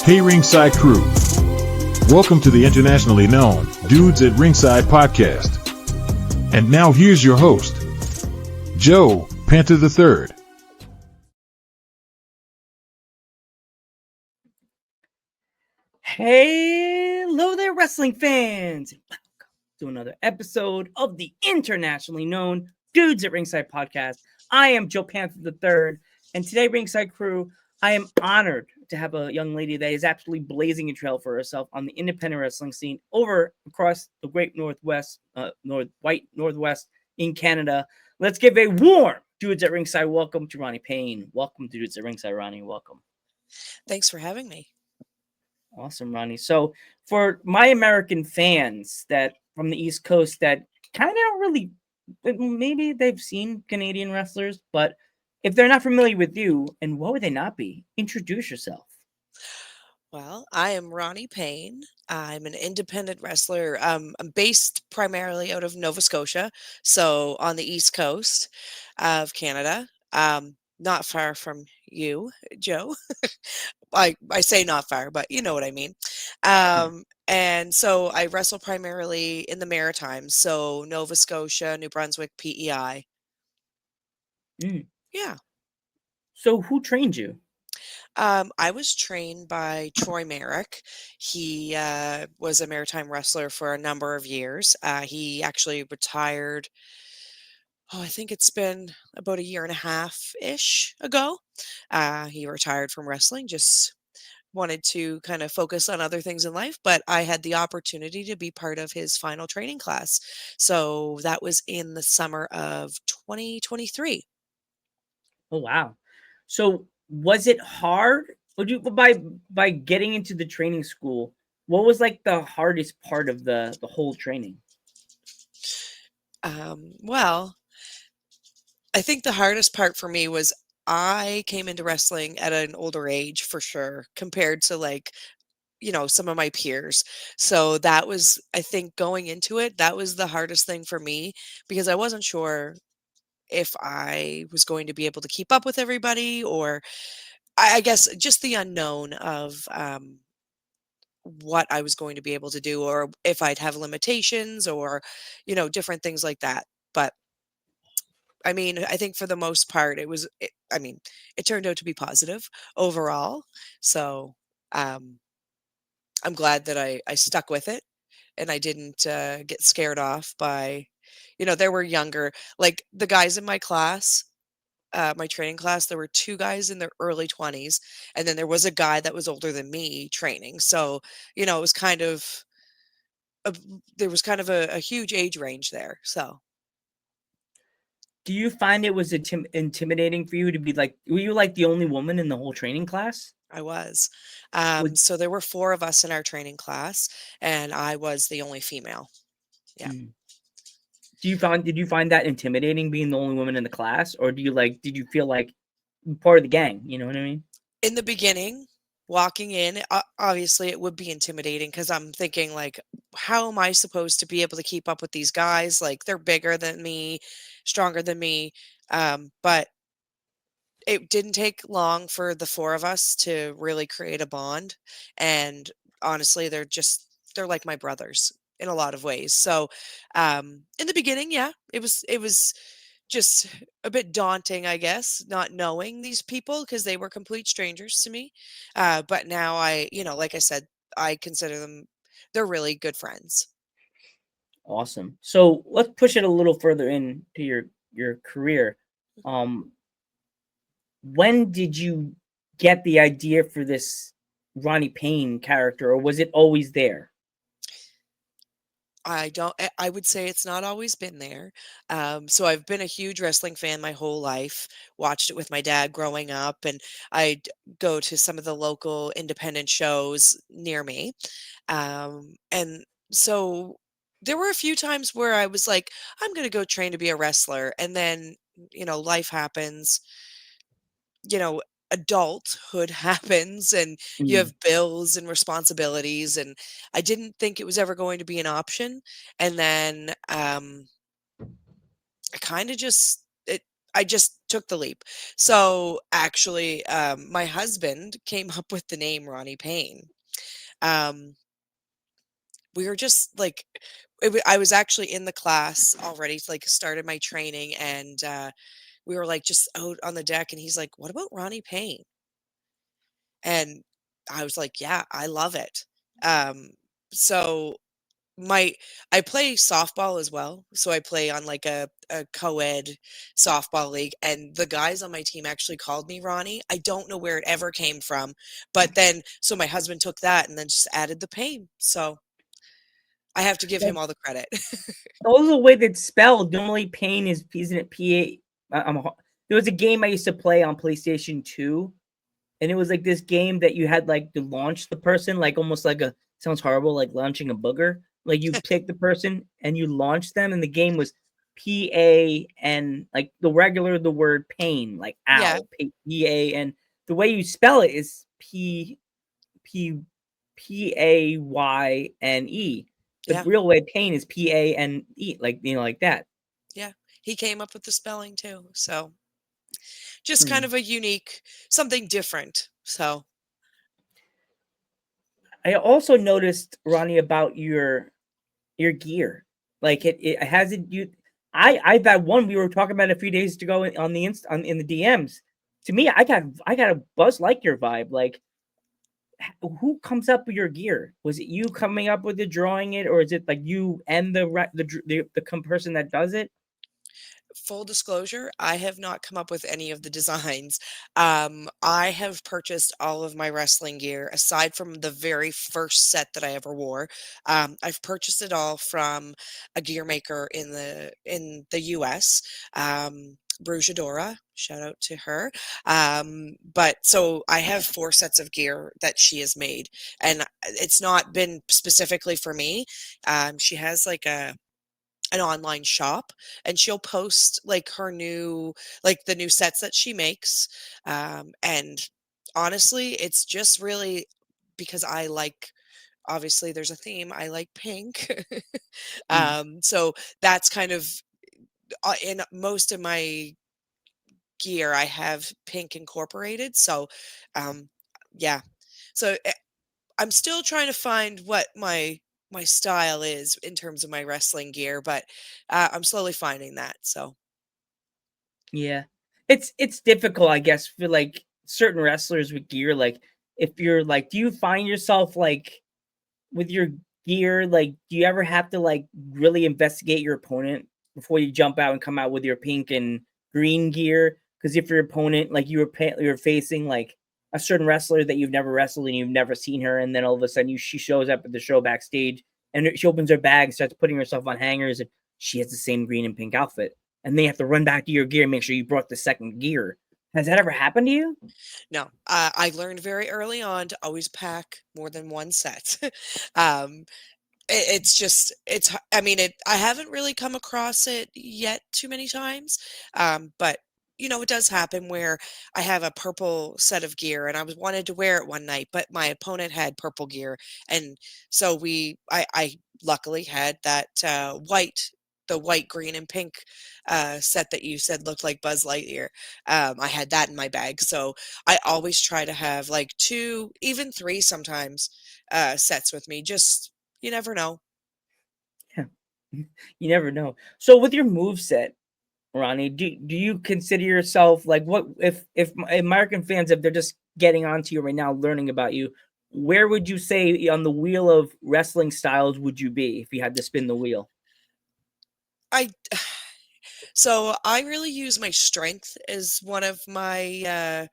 Hey Ringside crew, welcome to the internationally known Dudes at Ringside podcast. And now here's your host, Joe Panther III. Hello there, wrestling fans! Welcome to another episode of the internationally known Dudes at Ringside podcast. I am Joe Panther III, and today, Ringside crew, I am honored to have a young lady that is absolutely blazing a trail for herself on the independent wrestling scene over across the great Northwest, white Northwest in Canada. Let's give a warm Dudes at Ringside welcome to Ronnie Payne. Welcome to Dudes at Ringside, Ronnie. Welcome. Thanks for having me. Awesome, Ronnie. So for my American fans that from the East Coast that kind of don't really, maybe they've seen Canadian wrestlers, but if they're not familiar with you, and what would they not be? Introduce yourself. Well, I am Ronnie Payne. I'm an independent wrestler. I'm based primarily out of Nova Scotia, so on the East Coast of Canada. Not far from you, Joe. I say not far, but you know what I mean. Yeah. And so I wrestle primarily in the Maritimes, so Nova Scotia, New Brunswick, PEI. Mm. Yeah. So who trained you? I was trained by Troy Merrick. He was a maritime wrestler for a number of years. He actually retired. Oh, I think it's been about a year and a half ish ago. He retired from wrestling, just wanted to kind of focus on other things in life. But I had the opportunity to be part of his final training class. So that was in the summer of 2023. Oh wow. So was it hard? Would you by getting into the training school? What was like the hardest part of the whole training? Well, I think the hardest part for me was I came into wrestling at an older age for sure compared to some of my peers. So that was, I think, going into it, that was the hardest thing for me because I wasn't sure if I was going to be able to keep up with everybody or I guess just the unknown of what I was going to be able to do or if I'd have limitations or, different things like that. But I mean, I think for the most part, it turned out to be positive overall. So um, I'm glad that I stuck with it and I didn't get scared off by, there were younger, like the guys in my class, my training class, there were two guys in their early 20s, and then there was a guy that was older than me training. So, it was a, there was kind of a huge age range there. So Do you find it was intimidating for you to be like, were you like the only woman in the whole training class? I was. Would So there were four of us in our training class, and I was the only female. Yeah. mm. Did you find that intimidating being the only woman in the class, or did you feel like part of the gang? You know what I mean? In the beginning, walking in, obviously it would be intimidating because I'm thinking like, how am I supposed to be able to keep up with these guys? Like they're bigger than me, stronger than me. But it didn't take long for the four of us to really create a bond. And honestly, they're like my brothers in a lot of ways. So in the beginning, yeah, it was just a bit daunting, I guess, not knowing these people because they were complete strangers to me. But now like I said, I consider them, they're really good friends. Awesome. So let's push it a little further into your career. Um, when did you get the idea for this Ronnie Payne character, or was it always there? I would say it's not always been there. So I've been a huge wrestling fan my whole life, watched it with my dad growing up, and I'd go to some of the local independent shows near me. And so there were a few times where I was like, I'm going to go train to be a wrestler. And then, life happens, you know, adulthood happens and you Mm. have bills and responsibilities. And I didn't think it was ever going to be an option. And then I kind of just, I just took the leap. So actually, my husband came up with the name Ronnie Payne. Um, we were just like, I was actually in the class already, like started my training, and we were like just out on the deck, and he's like, "What about Ronnie Payne?" And I was like, "Yeah, I love it." Um, so my I play softball as well, so I play on like a co-ed softball league, and the guys on my team actually called me Ronnie. I don't know where it ever came from, but then so my husband took that and then just added the Payne. So I have to give him Like, all the credit. also the way that's spelled, normally pain is, isn't it P A? There was a game I used to play on PlayStation 2, and it was like this game that you had like to launch the person, like almost like a, sounds horrible, like launching a booger. Like you pick the person and you launch them, and the game was PA, and like the word pain, like Yeah, ow, PA, and the way you spell it is P Payne. But yeah, real way pain is Pane, like like that. yeah. He came up with the spelling too. So just kind Hmm. of a unique, something different. So I also noticed, Ronnie, about your gear. Like it hasn't you. I that one we were talking about a few days ago on the in the DMs. To me, I got a Buzz Lightyear vibe. Like who comes up with your gear? Was it you coming up with it, drawing it, or is it like you and person that does it? full disclosure, I have not come up with any of the designs. I have purchased all of my wrestling gear aside from the very first set that I ever wore. I've purchased it all from a gear maker in the US. Brujadora, shout out to her. But so I have 4 sets of gear that she has made, and it's not been specifically for me. She has like an online shop, and she'll post like her new, like the new sets that she makes. And honestly, it's just really because I like, obviously there's a theme, I like pink. Mm. So that's kind of in most of my gear I have pink incorporated. So um yeah, so I'm still trying to find what my style is in terms of my wrestling gear, but I'm slowly finding that. So Yeah. It's difficult, I guess, for like certain wrestlers with gear. Like if you're like, do you find yourself like with your gear, like do you ever have to like really investigate your opponent before you jump out and come out with your pink and green gear? Because if your opponent, like you're facing like a certain wrestler that you've never wrestled and you've never seen her, and then all of a sudden she shows up at the show backstage and she opens her bag, starts putting herself on hangers, and she has the same green and pink outfit, and they have to run back to your gear and make sure you brought the second gear. Has that ever happened to you? no, I learned very early on to always pack more than one set. um, it's just I mean I haven't really come across it yet too many times, but it does happen where I have a purple set of gear and I was wanted to wear it one night, but my opponent had purple gear, and so I luckily had that the white, green, and pink set that you said looked like Buzz Lightyear. I had that in my bag, so I always try to have like 2, even 3 sometimes sets with me. Just you never know. Yeah. You never know. So with your move set, Ronnie, do you consider yourself like, what if American fans, if they're just getting onto you right now, learning about you, where would you say on the wheel of wrestling styles would you be if you had to spin the wheel? I so I really use my strength as one of my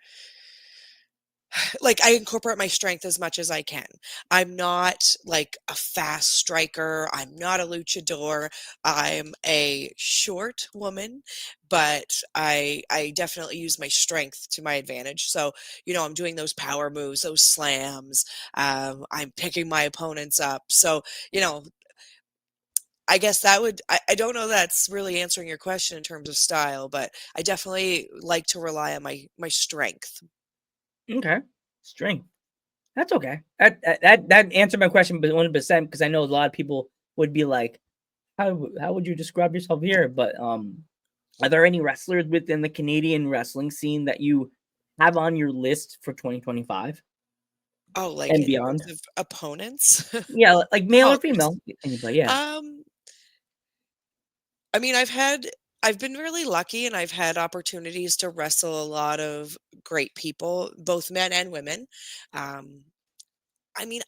like I incorporate my strength as much as I can. I'm not like a fast striker. I'm not a luchador. I'm a short woman, but I definitely use my strength to my advantage. So, I'm doing those power moves, those slams. I'm picking my opponents up. So, you know, I guess that would I don't know that's really answering your question in terms of style, but I definitely like to rely on my strength. Okay, strength. That's okay. That answered my question, but 100%, because I know a lot of people would be like, how would you describe yourself here? But Are there any wrestlers within the Canadian wrestling scene that you have on your list for 2025 Oh, like and in terms beyond? of opponents? Yeah, like male Oh, or female, anybody. Yeah. um, I mean, I've been really lucky and I've had opportunities to wrestle a lot of great people, both men and women. Um, I mean,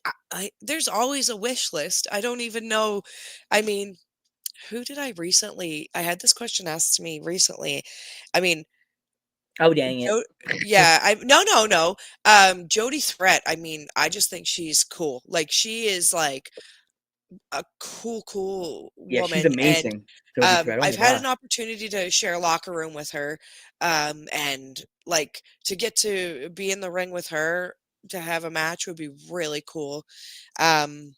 there's always a wish list. I don't even know. I mean, who did I recently? I had this question asked to me recently. I mean, Oh dang it. Jo yeah, no. Jody Threat, I mean, I just think she's cool. Like, she is, like, a cool Yeah, she's woman, and, amazing. Jody Thread. Oh I've my had an gosh. opportunity to share a locker room with her, and, like, to get to be in the ring with her to have a match would be really cool. Um,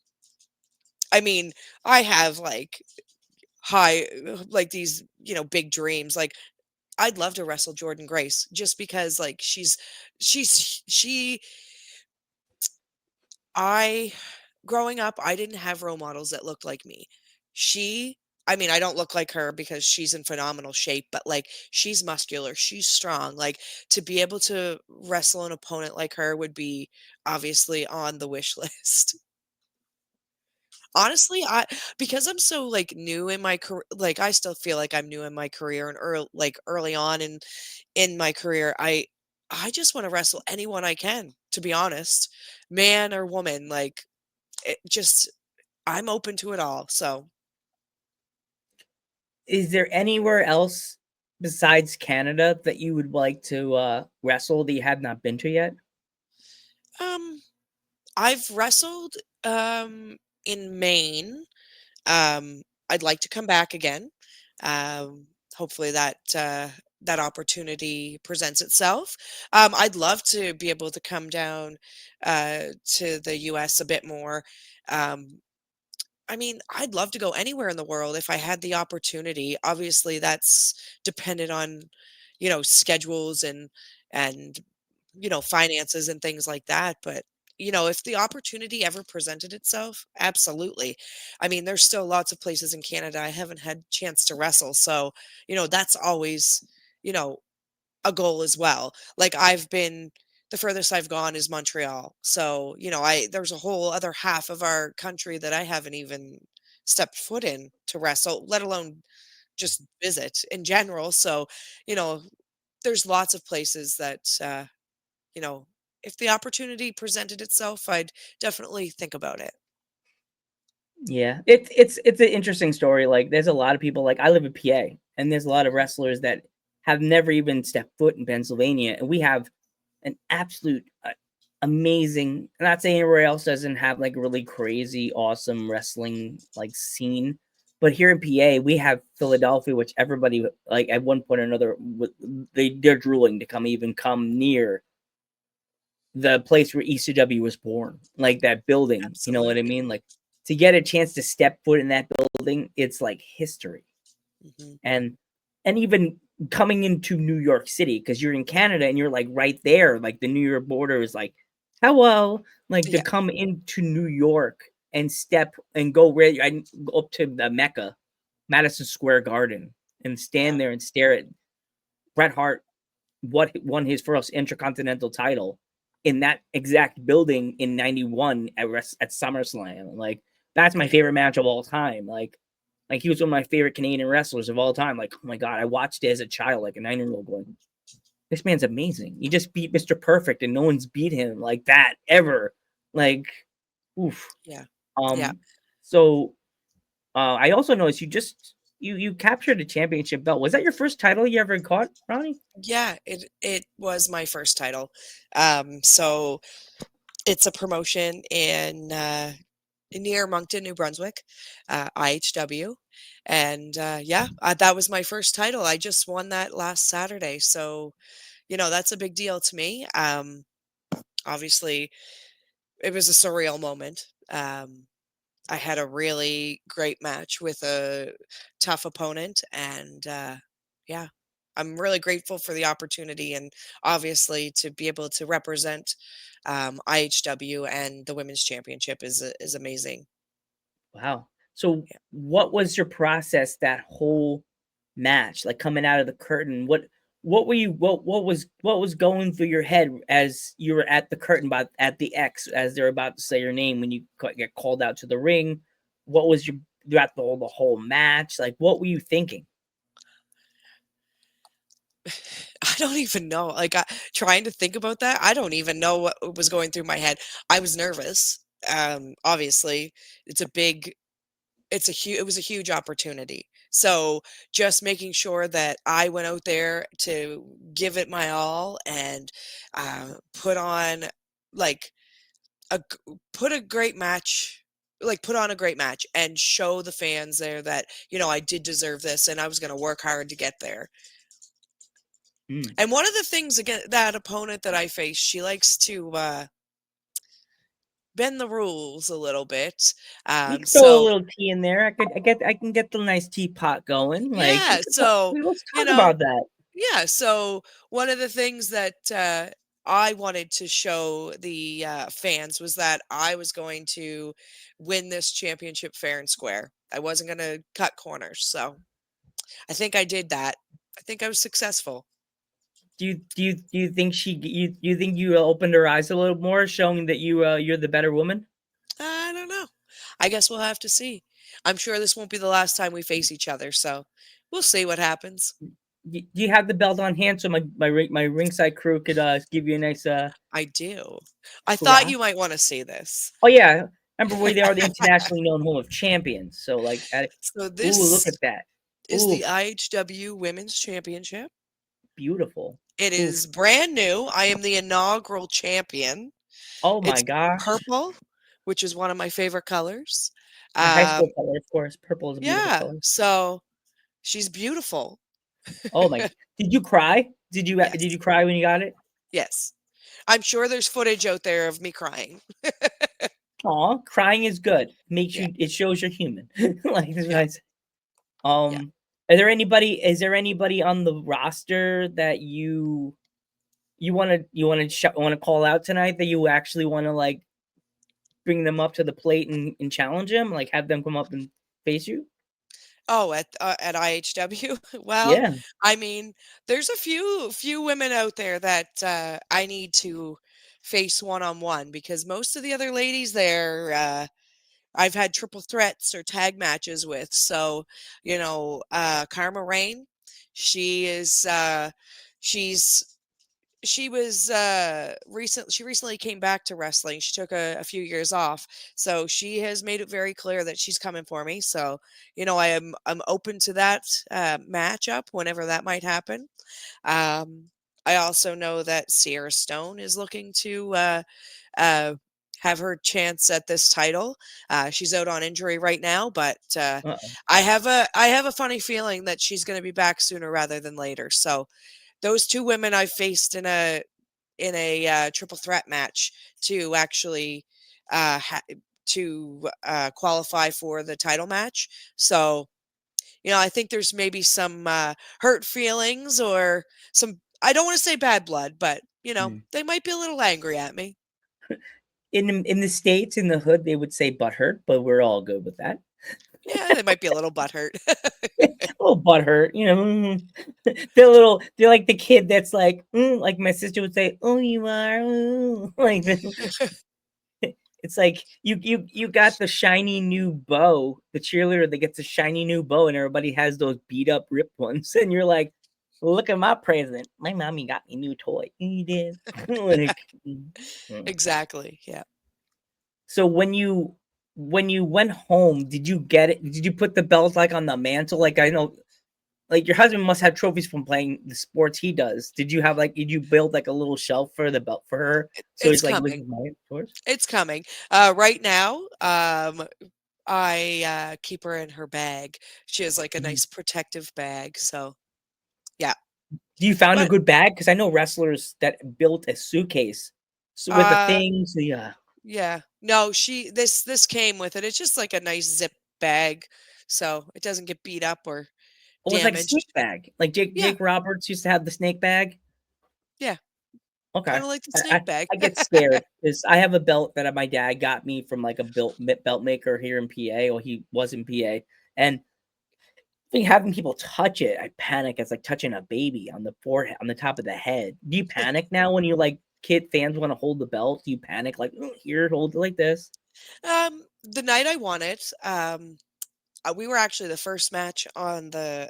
I mean, I have, like, like, these, big dreams, like, I'd love to wrestle Jordan Grace just because, like, she I growing up, I didn't have role models that looked like me. She I mean, I don't look like her because she's in phenomenal shape, but, like, she's muscular, she's strong, like, to be able to wrestle an opponent like her would be obviously on the wish list. Honestly, I because I'm so, like, new in my career, like, I still feel like I'm new in my career and early on in my career, I just wanna wrestle anyone I can, to be honest, man or woman, like, it just I'm open to it all, so, Is there anywhere else besides Canada that you would like to wrestle that you have not been to yet? um, I've wrestled, in Maine. I'd like to come back again. Hopefully that opportunity presents itself. I'd love to be able to come down to the US a bit more. Um, I mean, I'd love to go anywhere in the world if I had the opportunity. Obviously, that's dependent on, schedules and finances and things like that. But, if the opportunity ever presented itself, absolutely. I mean, there's still lots of places in Canada I haven't had chance to wrestle. So, that's always, you know, a goal as well. Like the furthest I've gone is Montreal. So, I there's a whole other half of our country that I haven't even stepped foot in to wrestle, let alone just visit in general. So, you know, there's lots of places that you know, if the opportunity presented itself, I'd definitely think about it. Yeah, it's an interesting story. Like, there's a lot of people. Like, I live in PA, and there's a lot of wrestlers that have never even stepped foot in Pennsylvania, and we have an absolute amazing. I'm not saying everywhere else doesn't have like really crazy, awesome wrestling like scene, but here in PA, we have Philadelphia, which everybody like at one point or another they're drooling to come near the place where ECW was born, like that building. You know what I Absolutely. mean? Like to get a chance to step foot in that building, it's like history. Mhm. And even coming into New York City because you're in Canada and you're like right there, like the New York border is like hello, like to Yeah. come into New York and step and go where I go up to the Mecca, Madison Square Garden, and Yeah. stand there and stare at Bret Hart, what won his first intercontinental title in that exact building in '91 at SummerSlam. Like that's my Yeah. favorite match of all time. Like he was one of my favorite Canadian wrestlers of all time. Like, oh my god, I watched it as a child, like a 9 year old, going, "This man's amazing. He just beat Mr. Perfect, and no one's beat him like that ever." Like, oof. Yeah. Yeah. Um, so I also noticed you captured a championship belt. Was that your first title you ever caught, Ronnie? Yeah, it was my first title. So it's a promotion near Moncton, New Brunswick, IHW, and yeah, that was my first title. I just won that last Saturday, so that's a big deal to me. Obviously, it was a surreal moment. I had a really great match with a tough opponent, and yeah, I'm really grateful for the opportunity and obviously to be able to represent IHW and the women's championship is amazing. Wow. So what was your process that whole match, like coming out of the curtain? What were you what was going through your head as you were at the curtain, by at the X, as they're about to say your name when you get called out to the ring? What was your throughout the whole match? Like, what were you thinking? I don't even know. Like, trying to think about that, I don't even know what was going through my head. I was nervous. Obviously, it's a big, it was a huge opportunity. So just making sure that I went out there to give it my all and put on like put a great match, like put on a great match and show the fans there that, I did deserve this and I was going to work hard to get there. Mm. And one of the things, again, that opponent that I face, she likes to bend the rules a little bit. You can throw a So little tea in there. I can get the nice teapot going. Like, yeah, so let's you talk know, about that. yeah. So one of the things that I wanted to show the fans was that I was going to win this championship fair and square. I wasn't going to cut corners. So I think I did that. I think I was successful. Do you think you think you opened her eyes a little more, showing that you're the better woman? I don't know. I guess we'll have to see. I'm sure this won't be the last time we face each other, so we'll see what happens. Do you have the belt on hand so my ringside crew could give you a nice I do. I thought grasp? you might want to see this. Oh yeah, remember we are the internationally known home of champions. So like, So ooh, look this at that. is Ooh, the IHW Women's Championship. beautiful. It Ooh, is brand new. I am the inaugural champion. oh my It's gosh. purple, which is one of my favorite colors. My high school Um, color, of course. Purple is a beautiful yeah, color. so she's beautiful. Oh my! Did you cry? Did Yes, you cry when you got it? yes. I'm sure there's footage out there of me crying. Aw, crying is good. Makes Yeah, you. It shows you're human. Like that's what yeah, I say. yeah. Are there anybody? Is there anybody on the roster that want to call out tonight, that you actually want to like bring them up to the plate and challenge them, like have them come up and face you? Oh, at IHW? Well, Yeah. I mean, there's a few women out there that I need to face one on one because most of the other ladies there, I've had triple threats or tag matches with. So, Karma Rain, she is she's she was she recently came back to wrestling. She took a few years off, so she has made it very clear that she's coming for me. So I'm open to that matchup whenever that might happen. um I also know that Sierra Stone is looking to uh have her chance at this title. She's out on injury right now, but Uh-oh. I have a funny feeling that she's going to be back sooner rather than later. So those two women I faced in a triple threat match to actually qualify for the title match. So I think there's maybe some hurt feelings or some. I don't want to say bad blood, but Mm. they might be a little angry at me. In the States, in the hood, they would say butthurt, but we're all good with that. Yeah, they might be a little butthurt. A little butthurt, you know. They're like the kid that's like my sister would say, "Oh, you are," like it's like you got the shiny new bow, the cheerleader that gets a shiny new bow, and everybody has those beat up ripped ones, and you're like, "Look at my present. My mommy got me a new toy." You did. Like, mm. Exactly. Yeah. So when you went home, did you get it? Did you put the belt like on the mantle? Like I know, like your husband must have trophies from playing the sports he does. Did you build like a little shelf for the belt for her? So It's he's like, "This coming. is my yours." It's coming. Right now, I keep her in her bag. She has like a Mhm. nice protective bag. So yeah. Do you found a But good bag? Because I know wrestlers that built a suitcase so with the uh things. Yeah. yeah. No, this came with it. It's just like a nice zip bag. So it doesn't get beat up or Oh, it's like a snake damaged. bag. Like Yeah. Jake Roberts used to have the snake bag. Yeah. Okay. Kind of like the I, snake I, bag. I get scared because I have a belt that my dad got me from like a belt maker here in PA, or he was in PA, and think having people touch it, I panic. It's like touching a baby on the forehead, on the top of the head. Do you panic now when you like kid fans want to hold the belt? Do you panic like, "Oh, here, hold it like this"? The night I won it, we were actually the first match on the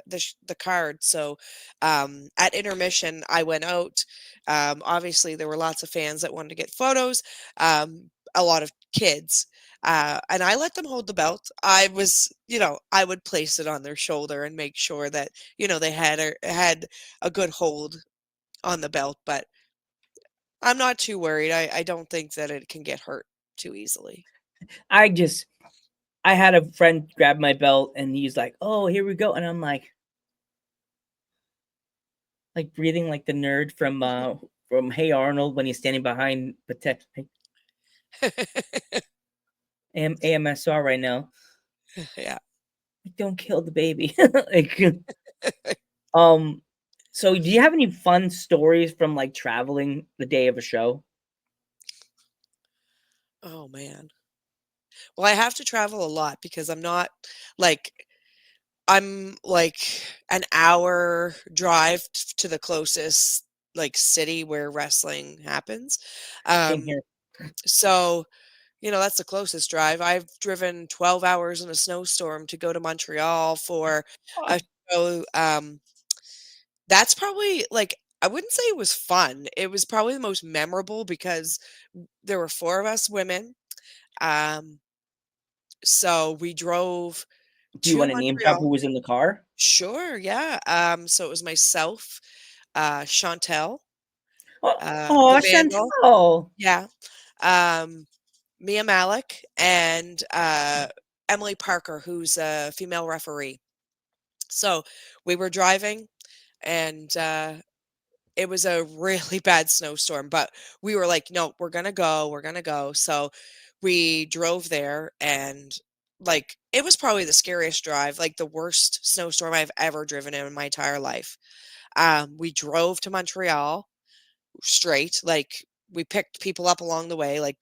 card. So at intermission, I went out. Obviously, there were lots of fans that wanted to get photos. A lot of kids. And I let them hold the belt. I was, I would place it on their shoulder and make sure that, they had a good hold on the belt. But I'm not too worried. I don't think that it can get hurt too easily. I had a friend grab my belt and he's like, "Oh, here we go," and I'm like breathing like the nerd from Hey Arnold when he's standing behind protect AMSR right now. Yeah. Don't kill the baby. like, um, so do you have any fun stories from like traveling the day of a show? Oh man. Well, I have to travel a lot because like I'm like an hour drive to the closest like city where wrestling happens. Same Um here. so, that's the closest drive. I've driven 12 hours in a snowstorm to go to Montreal for Oh, a show. That's probably like I wouldn't say it was fun. It was probably the most memorable because there were four of us women. Um so we drove do you to want to name drop Montreal. who was in the car? Sure, yeah. So it was myself, Chantel, Oh, the oh, Vandal, Chantal. yeah, um, Mia Malik, and Emily Parker, who's a female referee. So we were driving, and it was a really bad snowstorm, but we were like, no, we're gonna go. So we drove there, and like it was probably the scariest drive, like the worst snowstorm I've ever driven in my entire life. We drove to Montreal straight, like we picked people up along the way, like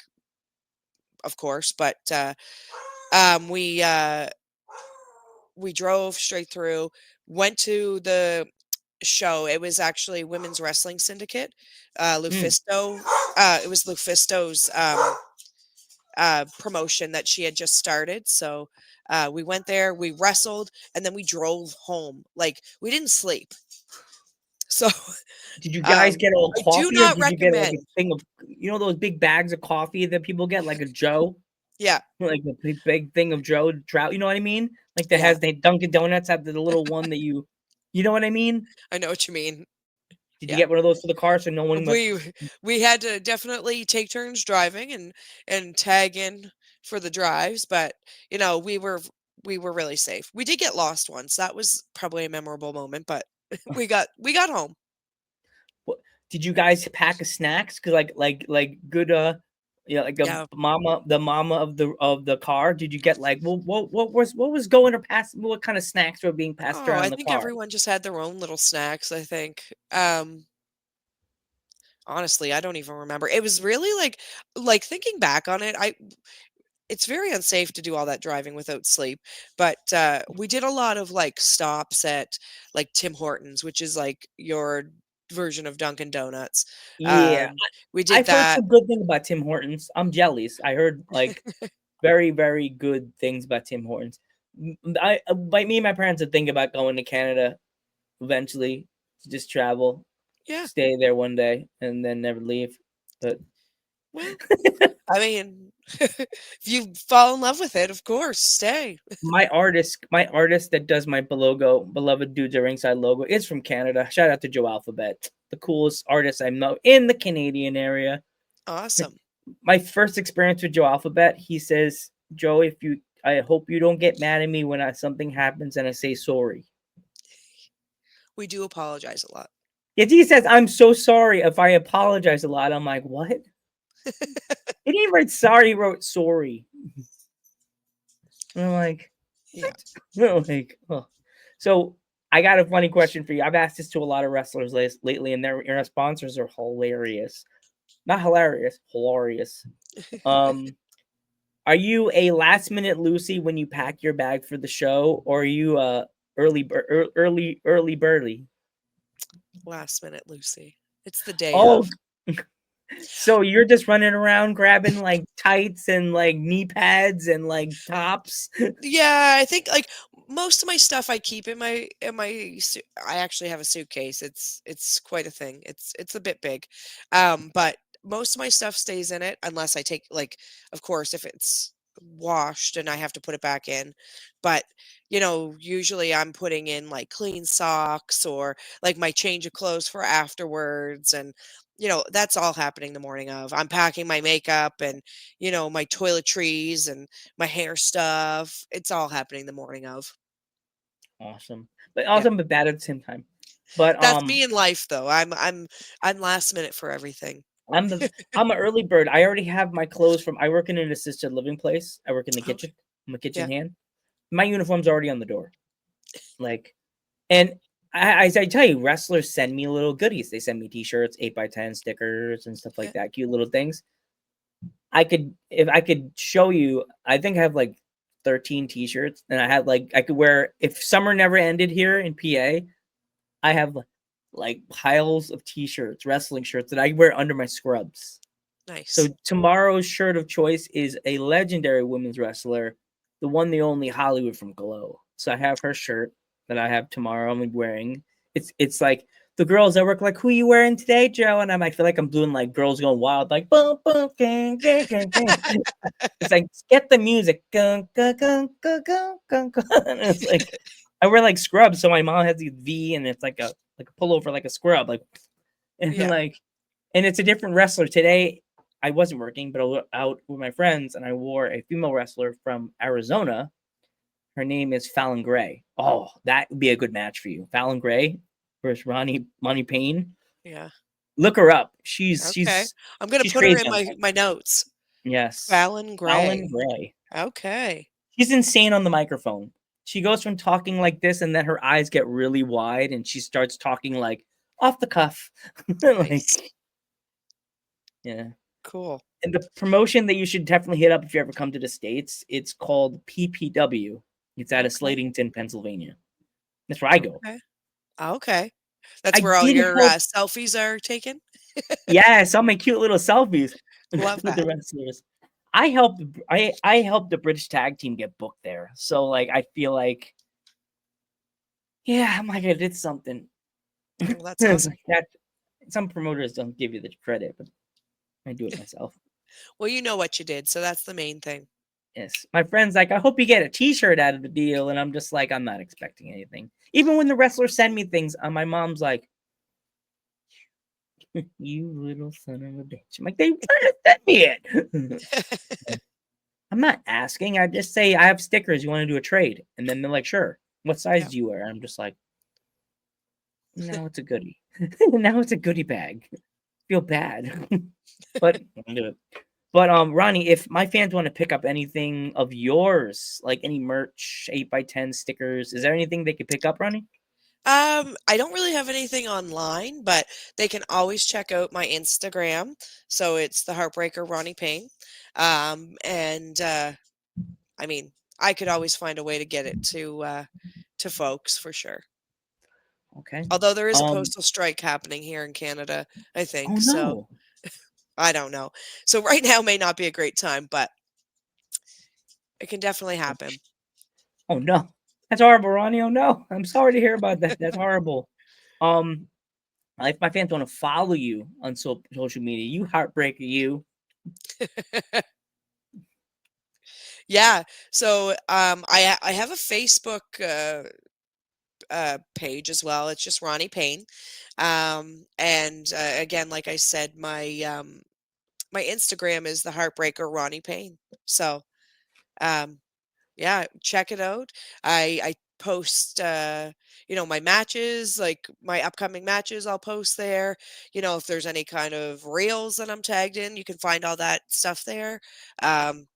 of course, but um, we uh, we drove straight through, went to the show. It was actually Women's Wrestling Syndicate, Mm. Lufisto. It was Lufisto's promotion that she had just started. So we went there, we wrestled, and then we drove home. Like we didn't sleep. So Did you guys get all I do coffee or not did you get like a recommend. thing of those big bags of coffee that people get like a Joe? Yeah, Like a big thing of Joe trout, you know what I mean? Like that yeah, has the Dunkin' Donuts have the little one that you know what I mean? I know what you mean. Did you Yeah. get one of those for the car so no one must We we had to definitely take turns driving and tag in for the drives, but we were really safe. We did get lost once. That was probably a memorable moment, but we got home. what, did you guys pack a snacks? Cause like good like a Yeah. mama the mama of the car. Did you get like what was going or pass what kind of snacks were being passed Oh, around I in the think car? everyone just had their own little snacks, I think. Honestly, I don't even remember. It was really like thinking back on it, it's very unsafe to do all that driving without sleep. But we did a lot of like stops at like Tim Hortons, which is like your version of Dunkin' Donuts. Yeah. Um, we did I've heard that. some good thing about Tim Hortons. I'm jealous. I heard like very, very good things about Tim Hortons. Like me and my parents are thinking about going to Canada eventually to just travel, Yeah. stay there one day, and then never leave. But Well, I mean, if you fall in love with it, of course, stay. my artist that does my logo, beloved dudes at ringside logo, is from Canada. Shout out to Joe Alphabet, the coolest artist I know in the Canadian area. Awesome. My first experience with Joe Alphabet, he says, "Joe, I hope you don't get mad at me when something happens and I say sorry." We do apologize a lot. Yet he says, "I'm so sorry if I apologize a lot." I'm like, what? He didn't write sorry, he wrote sorry. And I'm like, Yeah. what? Like, oh. So I got a funny question for you. I've asked this to a lot of wrestlers lately, and their responses are hilarious. Not hilarious, hilarious. Um, are you a last minute Lucy when you pack your bag for the show, or are you early birdie. Last minute Lucy. It's the day Oh, of. so you're just running around grabbing like tights and like knee pads and like tops. Yeah, I think like most of my stuff I keep I actually have a suitcase. It's quite a thing. It's a bit big. But most of my stuff stays in it unless I take like of course if it's washed and I have to put it back in. But usually I'm putting in like clean socks or like my change of clothes for afterwards and that's all happening the morning of. I'm packing my makeup and my toiletries and my hair stuff. It's all happening the morning of. Awesome, but Yeah. awesome, but bad at the same time. But That's me in life though. I'm last minute for everything. I'm the I'm an early bird. I already have my clothes from. I work in an assisted living place. I work in the Okay. kitchen. I'm a kitchen Yeah. hand. My uniform's already on the door. Like, and as I tell you, wrestlers send me little goodies. They send me T-shirts, 8x10 stickers, and stuff like Yeah. that. Cute little things. If I could show you, I think I have like 13 T-shirts, and I have like I could wear if summer never ended here in PA. I have like piles of T-shirts, wrestling shirts that I wear under my scrubs. So Nice. tomorrow's shirt of choice is a legendary women's wrestler, the one, the only Hollywood from Glow. So I have her shirt that I have tomorrow. I'm wearing. It's like the girls at work like, who you wearing today, Joe? And I feel like I'm doing like girls going wild, like boom, boom, gang, gang, gang, gang. It's like get the music, gung, gung, gung, gung, gung, gung, gung. And it's like I wear like scrubs, so my mom has the V, and it's like a pullover, like a scrub, like and Yeah. like and it's a different wrestler today. I wasn't working, but I was out with my friends, and I wore a female wrestler from Arizona. Her name is Fallon Gray. Oh, that would be a good match for you, Fallon Gray versus Ronnie Payne. Yeah. Look her up. She's Okay. she's I'm gonna she's put her crazy in on my notes. yes, Fallon Fallon Gray. Gray. Okay. She's insane on the microphone. She goes from talking like this, and then her eyes get really wide, and she starts talking like off the cuff, like Nice. yeah. Cool. And the promotion that you should definitely hit up if you ever come to the States, it's called PPW. It's out of Okay. Slatington, Pennsylvania. That's where I go. Okay. Okay. That's I where all did your help. selfies are taken. Yeah, I saw my cute little selfies Love with the that. wrestlers. I helped the British tag team get booked there. So like I feel like yeah, I'm like I did something. Well, that's awesome. That some promoters don't give you the credit, but I do it myself. Well, you know what you did, so that's the main thing. Yes. My friend's like, I hope you get a t-shirt out of the deal. And I'm just like, I'm not expecting anything. Even when the wrestlers send me things, my mom's like, you little son of a bitch. I'm like, they send me it. I'm not asking. I just say, I have stickers. You want to do a trade? And then they're like, sure. What size Yeah. do you wear? I'm just like, now it's a goodie. Now it's a goodie bag. Feel bad. But I'll do it. But Ronnie, if my fans want to pick up anything of yours, like any merch, 8x10 stickers, is there anything they could pick up, Ronnie? I don't really have anything online, but they can always check out my Instagram. So it's the Heartbreaker Ronnie Payne. And I mean, I could always find a way to get it to folks for sure. Okay. Although there is a Um. postal strike happening here in Canada, I Oh think. So no. I don't know. So right now may not be a great time, but it can definitely happen. Oh no. That's horrible, Ronnie. Oh no. I'm sorry to hear about that. That's horrible. Um. If my fans want to follow you on social media, you heartbreaker, you. Yeah. So I have a Facebook page as well. It's just Ronnie Payne. And again, like I said, my Instagram is the Heartbreaker Ronnie Payne. So um, yeah, check it out. I post my matches, like my upcoming matches. I'll post there. If there's any kind of reels that I'm tagged in, you can find all that stuff there. Um,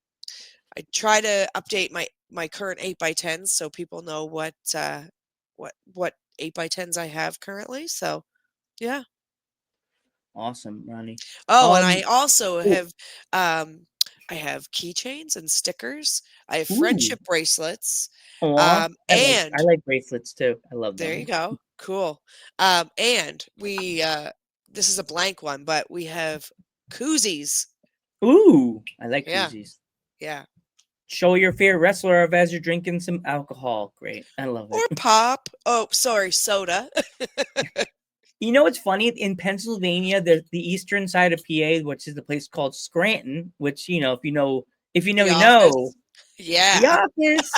I try to update my current 8x10s so people know what 8x10s I have currently. So yeah. Awesome, Ronnie. Oh, and I Um. also Oh, have um I have keychains and stickers. I have Ooh. friendship bracelets. Aw. I And like bracelets too. I love there them. you go. Cool. And we this is a blank one, but we have koozies. Ooh. I like Yeah. koozies. Yeah. Show your favorite wrestler off as you're drinking some alcohol. Great. I love Or it. pop. Oh, sorry, soda. You know what's funny? In Pennsylvania, the eastern side of PA, which is the place called Scranton, which The you know. office. Yeah, The office.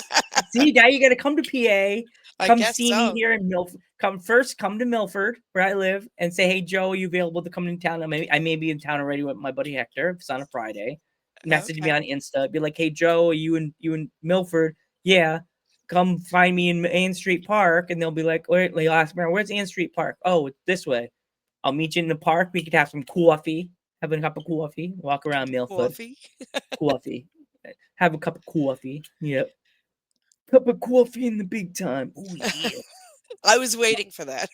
See, now you got to come to PA. I Come guess see me so. here in Milford. Come to Milford, where I live, and say, "Hey, Joe, are you available to come in town?" I may be in town already with my buddy Hector. It's on a Friday. Message me Okay. on Insta. Be like, "Hey, Joe, are you in Milford? Yeah, come find me in Ann Street Park." And they'll be like, "Wait," they'll ask me, "Where's Ann Street Park?" "Oh, it's this way." I'll meet you in the park. We could have some coffee. Have a cup of coffee. Walk around Milford. Coffee. Coffee. Have a cup of coffee. Yep. Cup of coffee in the big time. Oh yeah, I was waiting for that.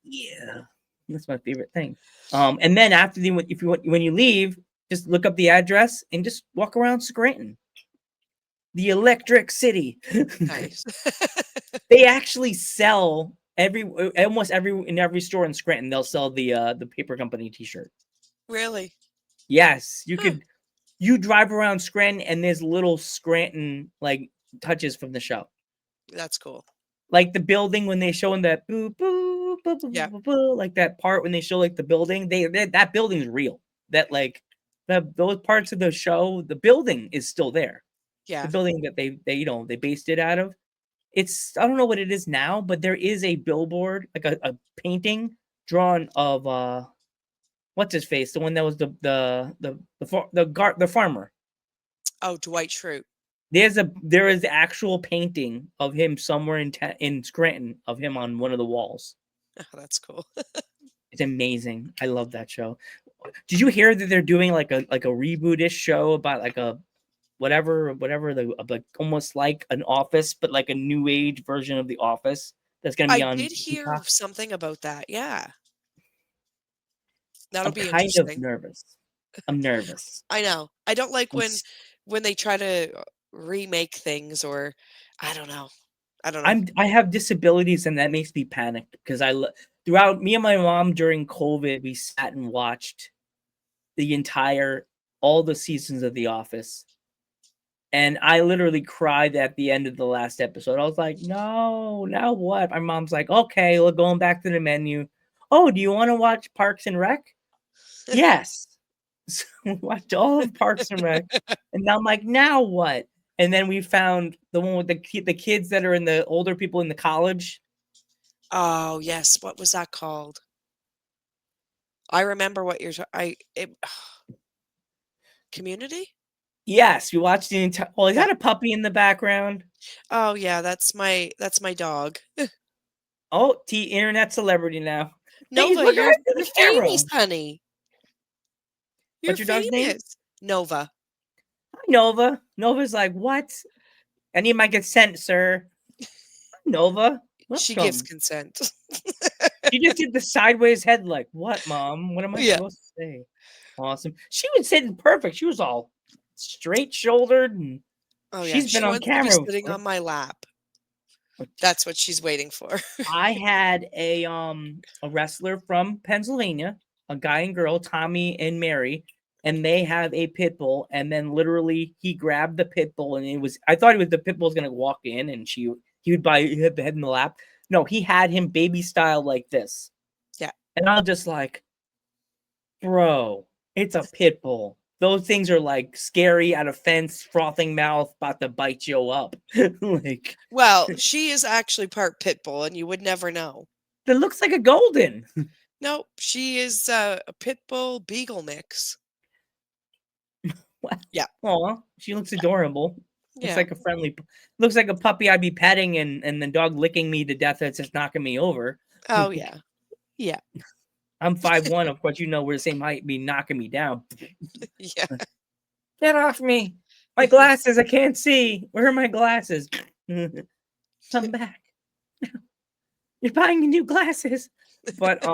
yeah. That's my favorite thing. And then after if you want, when you leave, just look up the address and just walk around Scranton, the Electric City. Nice. They actually sell almost every store in Scranton. They'll sell the paper company T-shirt. Really? Yes, Huh, you drive around Scranton and there's little Scranton like touches from the show. that's cool. Like the building when they show in that boo boo boo boo boo Yeah, boo, boo, like that part when they show like the building, that building is real. That like those parts of the show, the building is still there. The yeah. building that they based it out of. It's I don't know what it is now, but there is a billboard, like a painting drawn of what's his face, the one that was the farmer. Oh, Dwight Schrute. There is actual painting of him somewhere in Scranton of him on one of the walls. Oh, that's cool. It's amazing. I love that show. Did you hear that they're doing like a rebootish show about like a whatever the like almost like an Office, but like a new age version of the Office that's gonna be I on did hear Peacock? something about that. Yeah, that'll I'm be kind of interesting. nervous. I'm nervous. I know. I don't like I'm s- when they try to remake things or I don't know. I don't know. I have disabilities and that makes me panic because throughout me and my mom during COVID we sat and watched the entire all the seasons of The Office. And I literally cried at the end of the last episode. I was like, no, now what? My mom's like, okay, we're going back to the menu. Oh, do you want to watch Parks and Rec? Yes. So we watched all of Parks and Rec. And now I'm like, now what? And then we found the one with the kids that are in the older people in the college. Oh, yes. What was that called? I remember what Community? Yes, we watched the entire. Oh, is Yeah. that a puppy in the background? Oh, yeah, that's my dog. Oh, internet celebrity now. Please Nova, look you're right to you're the camera. famous, honey. You're What's your dog's name? famous. Nova. Hi, Nova. Nova's like, what? I need my consent, sir. Nova, She gives welcome. consent. She just did the sideways head, like, what, mom? What am I Yeah. supposed to say? Awesome. She was sitting perfect. She was all straight shouldered, and Oh, yeah. she's been She on wants to be camera sitting before. on my lap. That's what she's waiting for. I had a wrestler from Pennsylvania, a guy and girl, Tommy and Mary, and they have a pit bull. And then literally he grabbed the pit bull, and I thought the pit bull was gonna walk in, and he had the head in the lap. No, he had him baby style like this, Yeah. and I'm just like, bro, it's a pit bull. Those things are like scary at a fence, frothing mouth, about to bite you up. Like Well, she is actually part pit bull, and you would never know. that looks like a golden. No, she is a pit bull beagle mix. Yeah. Aw, she looks adorable. Looks Yeah. like a looks like a puppy I'd be petting and the dog licking me to death that's just knocking me over. Oh, yeah. Yeah. I'm 5'1", of course, we're the same height, be knocking me down. Yeah. Get off me. My glasses, I can't see. Where are my glasses? Come back. You're buying new glasses. But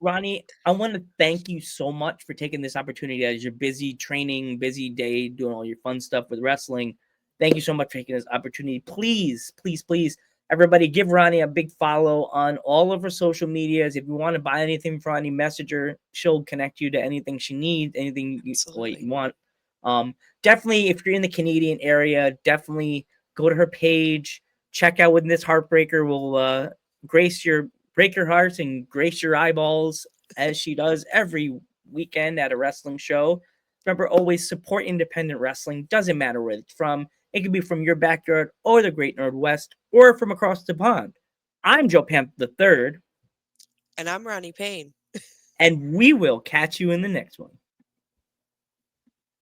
Ronnie, I want to thank you so much for taking this opportunity as your busy training, busy day, doing all your fun stuff with wrestling. Thank you so much for taking this opportunity. Please, please, please, everybody, give Ronnie a big follow on all of her social medias. If you want to buy anything from Ronnie, message her. She'll connect you to anything she needs, anything you Absolutely. want. Definitely, if you're in the Canadian area, definitely go to her page. Check out when this heartbreaker will break your hearts and grace your eyeballs as she does every weekend at a wrestling show. Remember, always support independent wrestling. Doesn't matter where it's from. It could be from your backyard or the Great Northwest or from across the pond. I'm Joe Panther the Third, And I'm Ronnie Payne. and we will catch you in the next one.